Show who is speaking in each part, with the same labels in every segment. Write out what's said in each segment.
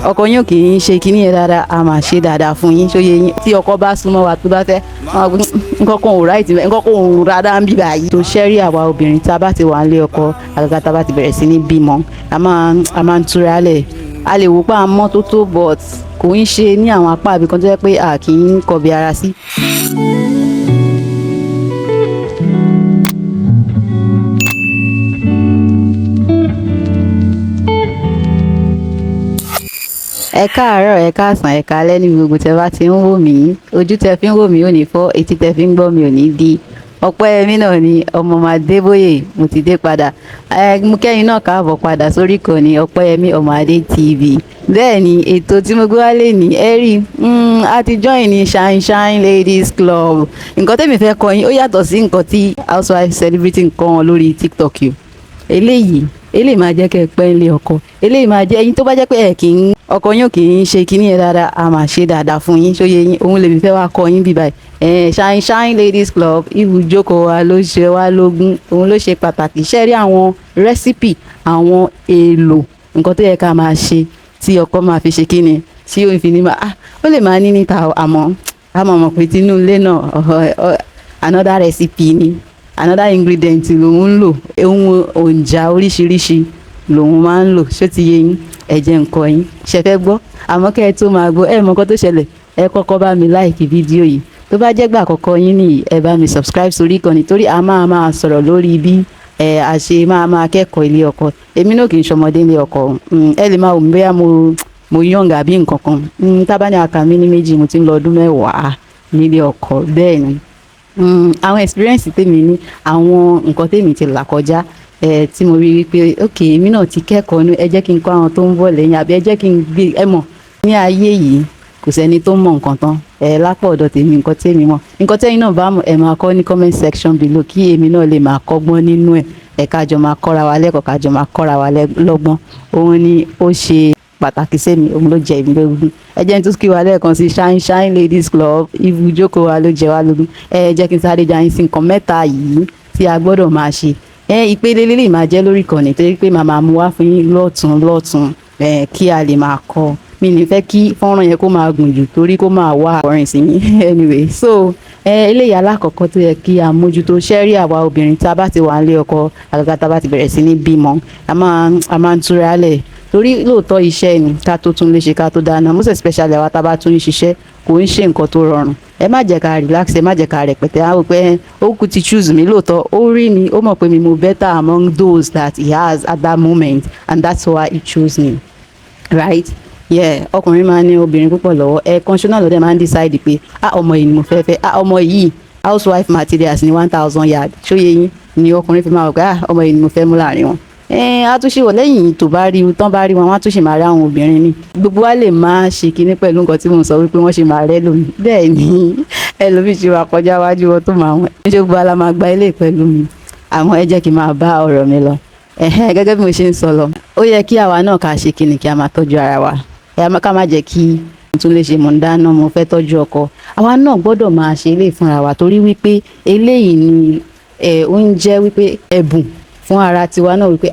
Speaker 1: ọkọ yín ò kì í ṣe kinní yẹn dáadáa a máa ṣe dáadáa fún yín ṣó yé yín tí ọkọ bá súnmọ́ wa tó bá fẹ́ nǹkan kan ò ráìtì nǹkan kan ò rárá ń bí báyìí. tó ṣẹ́rí àwa obìnrin tá a bá ti wà nílé ọkọ àgàgà tá a bá ti bẹ̀rẹ̀ sí ní bímọ a máa ń túra lẹ̀ a lè wò pé a mọ́ tó tó but kò ń ṣe ní àwọn apá àbí kan tó jẹ́ pé a kì í kọbi ara sí. ẹ káàárọ̀ ẹ káàsán ẹ káalẹ́ ní gbogbo tẹ bá ti ń wò mí ojú tẹ fi ń wò mí ò ní fọ́ etí tẹ fi ń gbọ́ mi ò ní di Ọpẹ́yẹmí náà ni ọmọ Adébóyè mo ti dé padà mú kẹ́yìn náà káàbọ̀ padà sórí ìkànnì Ọpẹ́yẹmí ọmọ Adé TV bẹ́ẹ̀ ni ètò tí mo gbé wá lè ní ẹ rí a ti join ní Shine Ladies Club nǹkan tẹ́mi fẹ́ kọ́ yín ó yàtọ̀ sí nǹkan tí housewife celebrity nǹkan lórí TikTok yìí eléyìí máa jẹ́ kẹ́ ẹ pẹ́ nílé ọkọ eléyìí máa jẹ́ ẹ̀yin tó bá jẹ́ pé ẹ̀ kì í ọkọ yín ò kì í ṣe kinní yẹn dáadáa a máa ṣe dáadáa fún yín ṣóyè yín òun lèmi fẹ́ wá kọ́ yín bí báyìí Shine Ladies Club ibùjókòó wa ló ṣe wá lógún òun ló ṣe pàtàkì ṣe rí àwọn rẹ́sípì àwọn èlò nǹkan tó yẹ ká máa ṣe tí ọkọ máa fi ṣe kíni tí ó fi ní máa ó lè máa ní níta àmọ́ mọ̀ pé tinú ilé náà another recipe ni another ingredient lòun ń lò ohun òǹjà oríṣiríṣi lòun máa ń lò ṣó ti yé yín ẹ̀jẹ̀ nǹkan yín ṣe fẹ́ gbọ́ àmọ́ kẹ́ ẹ tó máa gbọ́ ẹ mọ nǹkan tó ṣẹlẹ̀ ẹ kọ́kọ́ bá mi láìkì fídíò yìí tó bá jẹ́ gbà àkọ́kọ́ yín nìyí ẹ bá mi subscribe sórí ìkànnì torí a máa sọ̀rọ̀ lórí bí a ṣe máa kẹ́kọ̀ọ́ ilé ọkọ èmi náà kì í ṣọmọdé ilé ọkọ ẹ lè máa wò mí bóyá mo yọ̀ǹgà bí nǹkan kan tábà ní àkà mi ní méjì mo ti ń lọ ọdún mẹ́wàá nílé ọkọ bẹ́ẹ̀ ni àwọn experience tèmi ní àwọn nǹkan tèmi ti là kọjá tí mo rí wípé ok èmi náà ti kẹ́kọ̀ọ́ ní ẹ jẹ́ kí n kọ́ àwọn tó ń bọ̀ lẹ́yìn àbí ẹ jẹ́ kí n gbé ẹ mọ̀ ní ayé yìí kò sẹ́ni tó mọ̀ nǹkan tán lápò ọ̀dọ̀ tèmi nǹkan tèmi mọ̀ nǹkan tẹ́yìn náà bá mọ̀ ẹ máa kọ́ ní comment section below kí èmi náà lè máa kọ́gbọ́n nínú ẹ̀ kájọ máa kọ́ra wa lẹ́kọ̀ọ́ kájọ máa kọ́ra wa lọ́gbọ́n òun ni ó ṣe pàtàkì sẹ́mi òun ló jẹ èmi lógún ẹ jẹ́ n tún kí wa lẹ́ẹ̀kan sí Shine Ladies Club ibùjókòó wa ló jẹ wá lógún ẹ jẹ́ kí n sáré jà yín sí nǹkan mẹ́ta yìí tí a gbọ́dọ̀ máa ṣe ìpele lélẹ̀ máa jẹ́ lórí ìkànnì torí pé màmá mu wá fún yín lọ́tún kí a lè máa kọ́ mi ní fẹ́ kí fọ́nrán yẹn kó máa gùn jù torí kó máa wá àkọrin sí yín anyway so eléyìí alákọ̀ọ́kọ́ tó yẹ kí a mójútó ṣẹ́rí àwa obìnrin tá a bá ti wà nílé ọkọ àgàgà tá a bá ti bẹ̀rẹ̀ sí ní bímọ a máa ń túra lẹ̀ torí lóòótọ́ iṣẹ́ ni ká tó tún lè ṣe ká tó dáná most especially àwa tá a bá tún ń ṣiṣẹ́ kò ń ṣe nǹkan tó rọrùn ẹ má jẹ́ ká relax ẹ má jẹ́ ká rẹpẹtẹ á wò pé ó kú ti choose mi lóòótọ́ ó rí mi ó mọ̀ pé mi mo better among those that he has at that moment and that's why he chose me right ọkùnrin máa ń ní obìnrin púpọ̀ lọ́wọ́ ẹ̀ẹ̀kan ṣọ́nà lọ́dẹ̀ máa ń decide pé ọmọ yìí ni mo fẹ́ ọmọ yìí housewife materials ní 1000 yard ṣóyè yín ni ọkùnrin fi máa wò pé ọmọ yìí ni mo fẹ́ mú láàrin wọn àtúnṣe wọ lẹ́yìn tó bá rí tán bá rí wọn wọ́n tún ṣe máa rí àwọn obìnrin mi gbogbo wa lè máa ṣe kinní pẹ̀lú nǹkan tí mo sọ wípé wọ́n ṣe máa rẹ́ lómi bẹ́ẹ̀ ni ẹlòmíì ṣe wà kọjá wájú wọn tó máa wọn ṣé gbogbo ala máa gba ilé pẹ̀lú mi àmọ́ ẹ jẹ́ kí n máa bá ọ̀rọ̀ mi lọ gẹ́gẹ́ bí mo ṣe ń sọ lọ ó yẹ kí àwa náà ká ṣe kinní kí a máa tọ́jú ara wa ká má jẹ́ kí mo tún lè ṣe mọ̀ ń dáná mo fẹ́ tọ́jú ọkọ àwa náà gbọ́dọ̀ máa ṣe eléyìí fúnra wa torí wípé eléyìí ni oúnjẹ wípé ẹ̀bùn fún ara tiwa náà wípé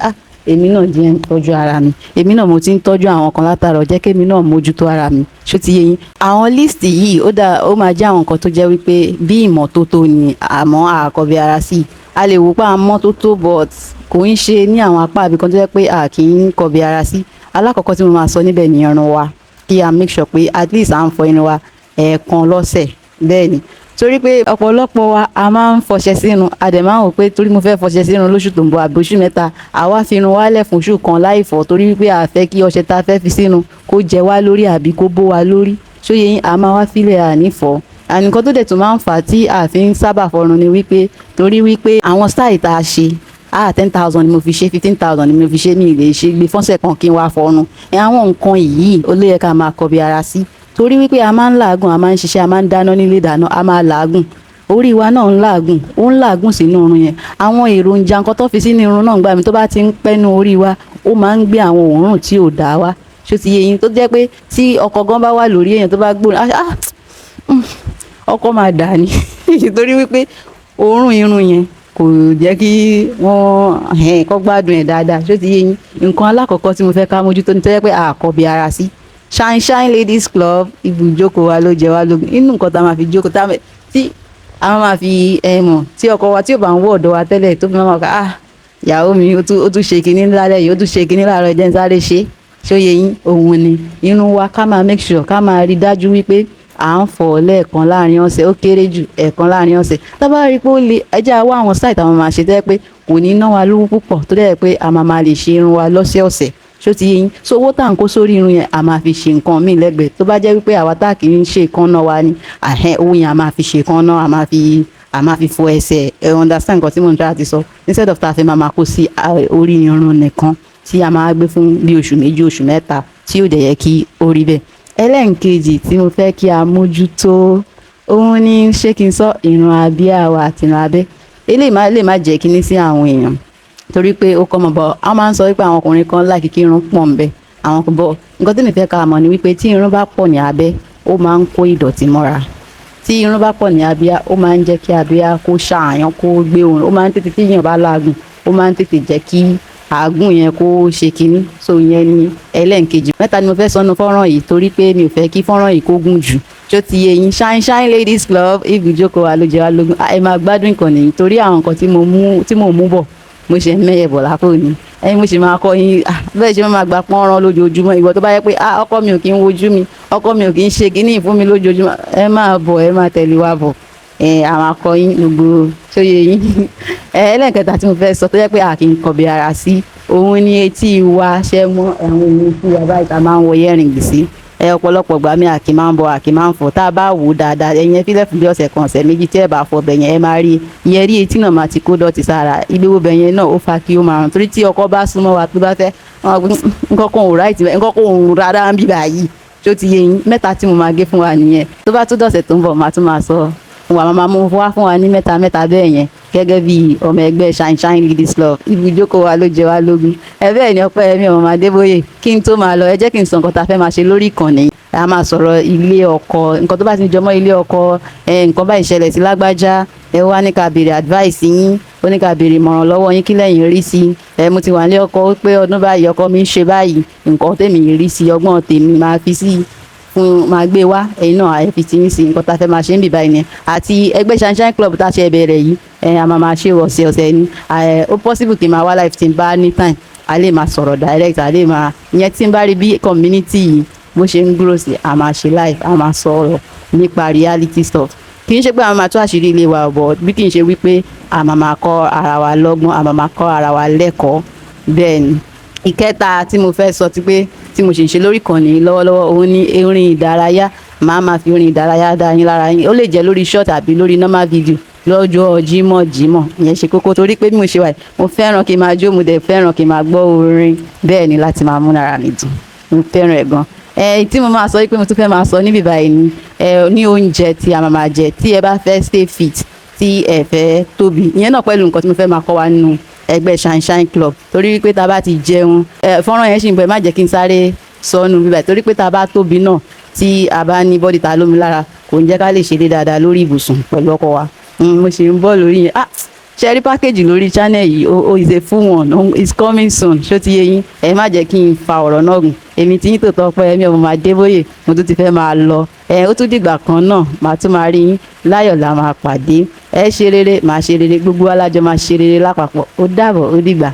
Speaker 1: èmi náà jẹ́ ń tọ́jú ara mi èmi náà mo ti ń tọ́jú àwọn kan látara jẹ́ kémi náà mójútó ara mi ṣó ti yé yín àwọn líìsì yìí ó máa jẹ́ àwọn nǹkan tó jẹ́ wípé bí ìmọ́tótó ni àmọ́ àkọ́bí ara sí a lè wò pé àmọ́tótó but kò ń ṣe ní àwọn apá àbí kan tó jẹ́ pé a kì í kọ́bí ara sí alákọ̀ọ́kọ́ tí mo máa sọ níbẹ̀ ni irun wa kí a make sure pé at least à ń fọ irun wa ẹ̀ẹ̀kan lọ́sẹ̀ bẹ́ẹ̀ ni torí pé ọ̀pọ̀lọpọ̀ wa a máa ń fọṣẹ sínú a dẹ̀ máa ń wò pé torí mo fẹ́ fọṣẹ sínú lóṣù tó ń bọ̀ àbí oṣù mẹ́ta àwa fi irun wálẹ̀ fún oṣù kan láì fọ̀ torí wípé a fẹ́ kí ọṣẹ tá a fẹ́ fi sínú kó jẹ wá lórí àbí kó bó wa lórí ṣóyè yín a máa wá fílẹ̀ ànífọ̀ ànìkan tó dẹ̀ tún máa ń fà á tí a fi ń sábà fọrun ni wípé torí wípé àwọn style tá a ṣe 10,000 ni mo fi ṣe 15,000 ni mo fi ṣe ní ilé ṣe gbé fọ́nsẹ̀ kan kí n wá fọrun àwọn nǹkan yìí ó lè yẹ ká máa kọbi ara sí torí wípé a máa ń làágùn a máa ń ṣiṣẹ́ a máa ń dáná nílé ìdáná a máa làágùn orí wa náà ń làágùn ó ń làágùn sínú irun yẹn àwọn èròjà nǹkan tó fi sínú irun náà gbà mí tó bá ti ń pẹ́nu orí wa ó máa ń gbé àwọn òórùn tí ò dáa wá ṣó ti yé yín tó jẹ́ pé tí ọkọ gan bá wà lórí èèyàn tó bá gbóná ọkọ máa dà ní torí wípé òórùn irun yẹn kò jẹ́ kí wọ́n kọ́ gbádùn ẹ̀ dáadáa ṣó ti yé yín nǹkan alákọ̀ọ́kọ́ tí mo fẹ́ ká mójútó ní tó jẹ́ pé àkọ́bí ara sí Shine Shine Ladies Club ibùjókòó wa ló jẹ wá lógún inú nǹkan tá a máa fi jókòó tí a máa fi mọ̀ tí ọkọ wa tí ò bá ń wọ̀ ọ̀dọ̀ wa tẹ́lẹ̀ tó fi máa kà á ìyàwó mi ó tún ṣe kinní lálẹ́ yìí ó tún ṣe kinní láàárọ̀ ẹ̀jẹ̀ ń sáré ṣé ó yẹ yín òun ni inú wa ká máa make sure ká máa rí dájú wípé à ń fọ̀ lẹ́ẹ̀kan láàrin ọ̀sẹ̀ ó kéré jù ẹ̀ẹ̀kan láàrin ọ̀sẹ̀ tá bá rí i pé ó le ẹjẹ́ àwa àwọn site àwọn máa ṣe tẹ́ pé kò ní ná wa lówó púpọ̀ tó dẹ́ pé a máa lè ṣe irun wa lọ́sẹ̀ọ̀sẹ̀ ṣó ti yé yín so owó tá à ń kó sórí irun yẹn a máa fi ṣe nǹkan míì lẹ́gbẹ̀ẹ́ tó bá jẹ́ wípé àwa tá kì í ṣe ìkànnà wa ni owó yẹn a máa fi ṣe ìkànnà a máa fi fọ ẹsẹ̀ ẹ understand nǹkan tí mo ń try àti sọ instead of tá a fi máa kó sí orí irun nìkan tí a máa gbé fún bí oṣù méjì oṣù mẹ́ta tí yóò dẹ̀ yẹ kí ó rí bẹ́ẹ̀. Ẹlẹ́nkejì tí mo fẹ́ kí a mójútó òun ni ṣé kí n sọ irun abíyá wa àti irun abẹ́ eléyìí lè má jẹ́ kíní sí àwọn èèyàn torí pé ó kọ́ mọ̀ bọ́ a máa ń sọ wípé àwọn ọkùnrin kan láì kí irun pọ̀ ń bẹ àwọn kan bọ̀ nǹkan tí mi fẹ́ ká mọ̀ ni wípé tí irun bá pọ̀ ní abẹ́ ó máa ń kó ìdọ̀tí mọ́ra tí irun bá pọ̀ ní abíyá ó máa ń jẹ́ kí abíyá kó ṣàyàn kó gbé òun ó máa ń tètè tí èèyàn bá láàgùn ó máa ń tètè jẹ́ kí àágùn yẹn kó ṣe kinní so yẹn ni ẹlẹ́nkejì mẹ́ta ni mo fẹ́ sọnù fọ́nrán yìí torí pé mi ò fẹ́ kí fọ́nrán yìí kó gùn jù tó ti yé yín Shine Shine Ladies Club ibùjókòó wa ló jẹ wá lógún ẹ máa gbádùn ìkànnì yìí torí àwọn nǹkan tí mo mú bọ̀ mo ṣe mẹ́yẹ̀ bọ̀ lápò ni mo ṣe máa kọ́ yín bẹ́ẹ̀ ṣe máa gba pọ́nrán lójoojúmọ́ ìwọ tó bá yẹ pé ọkọ mi ò kí ń wojú mi ọkọ mi ò kí ń ṣe kinní fún mi lójoojúmọ́ ẹ máa bọ̀ ẹ máa tẹ̀lé wa bọ̀ àwọn akọyin gbogbo tó yẹ yín ẹlẹ́nkẹta tí mo fẹ́ sọ tó yẹ pé a kì í kọbi ara sí òun ni etí wa ṣẹ́ mọ́ ẹ̀wọ̀n ìlú tí a bá ìta máa ń wọ yẹ́rìngì sí ọ̀pọ̀lọpọ̀ gbà mí àkì máa ń bọ̀ àkì máa ń fọ̀ tá a bá wò dáadáa ẹ̀yẹn fílẹ̀ fún bí ọ̀sẹ̀ kan ọ̀sẹ̀ méjì tí ẹ bá fọ̀ bẹ̀yẹn ẹ máa rí ìyẹn rí etí náà máa ti kó dọ̀tí sára ibi wo bẹ̀yẹn náà ó fa kí ó máa rùn torí tí ọkọ bá súnmọ́ wa tó bá fẹ́ nǹkan kan ò ráìtì nǹkan kan ò rárá ń bíbà yìí tó ti yé yín mẹ́ta tí mo máa gé fún wa nìyẹn tó bá tó dọ̀sẹ̀ tó ń bọ̀ máa tún máa sọ máa mú wá fún wa ní mẹ́ta bẹ́ẹ̀ yẹn gẹ́gẹ́ bí ọmọ ẹgbẹ́ Shine Shine Ladies Club ibùjókòó wa ló jẹ wá lógún bẹ́ẹ̀ ni Ọpẹ́yẹmí ọmọ Adébóyè kí n tó máa lọ ẹ jẹ́ kí n sọ nǹkan tá a fẹ́ máa ṣe lórí ìkànnì a máa sọ̀rọ̀ ilé ọkọ nǹkan tó bá ti jọmọ́ ilé ọkọ nǹkan báyìí ṣẹlẹ̀ sí lágbájá ẹ wá ní ká béèrè advice yín ó ní ká béèrè ìmọ̀ràn lọ́wọ́ yín kí lẹ́yìn rí sí mo ti wà ní ọkọ pé ọdún báyìí ọkọ mi ń ṣe báyìí nǹkan tèmi rí sí ọgbọ́n tèmi máa fi sí máa gbé wá ẹ̀yin náà àyẹ̀fi tí ń sin nǹkan tá a fẹ́ máa ṣe ń bì báyìí ni àti ẹgbẹ́ Shine Shine Club tá a ṣe bẹ̀rẹ̀ yìí a máa ṣe ọ̀sẹ̀ ni ó possible kí n máa wá live tí n bá ní time a lè máa sọ̀rọ̀ direct a lè máa ìyẹn tí n bá rí bí community yìí bó ṣe ń grow sí a máa ṣe live a máa sọ̀rọ̀ nípa reality stuff kì í ṣe pé a máa tún àṣírí ilé wa ọ̀bọ̀ bí kì í ṣe wípé a máa kọ́ ara wa lọ́gbọ́n a máa kọ́ ara wa lẹ́kọ̀ọ́ bẹ́ẹ̀ ni ìkẹta tí mo fẹ́ sọ ti pé tí mo ṣe ń ṣe lórí ìkànnì lọ́wọ́lọ́wọ́ òun ni orin ìdárayá máa fi orin ìdárayá dá yín lára yín ó lè jẹ́ lórí short àbí lórí normal video lọ́jọ́ jímọ̀ ìyẹn ṣe kókó torí pé bí mo ṣe wà mo fẹ́ràn kí n máa jó mo dẹ̀ fẹ́ràn kí n máa gbọ́ orin bẹ́ẹ̀ ni láti máa múnara mi dùn mo fẹ́ràn ẹ̀ gan tí mo máa sọ pé mo tún fẹ́ máa sọ níbi báyìí ni ní oúnjẹ tí a máa jẹ tí ẹ bá fẹ́ stay fit tí ẹ fẹ́ tóbi ìyẹn náà pẹ̀lú nǹkan tí mo fẹ́ máa kọ́ wa nínú ẹgbẹ́ Shine Shine Club torí pé tá a bá ti jẹun fọ́nrán yẹn ṣì ń bọ̀ ẹ má jẹ́ kí n sáré sọnù bíbẹ̀ torí pé tá a bá tóbi náà tí a bá ní bọ́dì ta lómi lára kò ń jẹ́ ká lè ṣeré dáadáa lórí ibùsùn pẹ̀lú ọkọ wa mo ṣe ń bọ̀ lórí yẹn ṣe rí pákéjì lórí channel yìí o is a full one it's coming soon ṣó ti yé yín ẹ má jẹ́ kí n fa ọ̀rọ̀ náà gùn èmi tí yín tòótọ́ Ọpẹ́yẹmí ọmọ Adébóyè mo tún ti fẹ́ máa lọ ó tún dìgbà kan náà màá tún máa rí yín láyọ̀ la máa pàdé ẹ ṣe rere màá ṣe rere gbogbo alájọ máa ṣe rere lápapọ̀ ó dàbọ̀ ó dìgbà.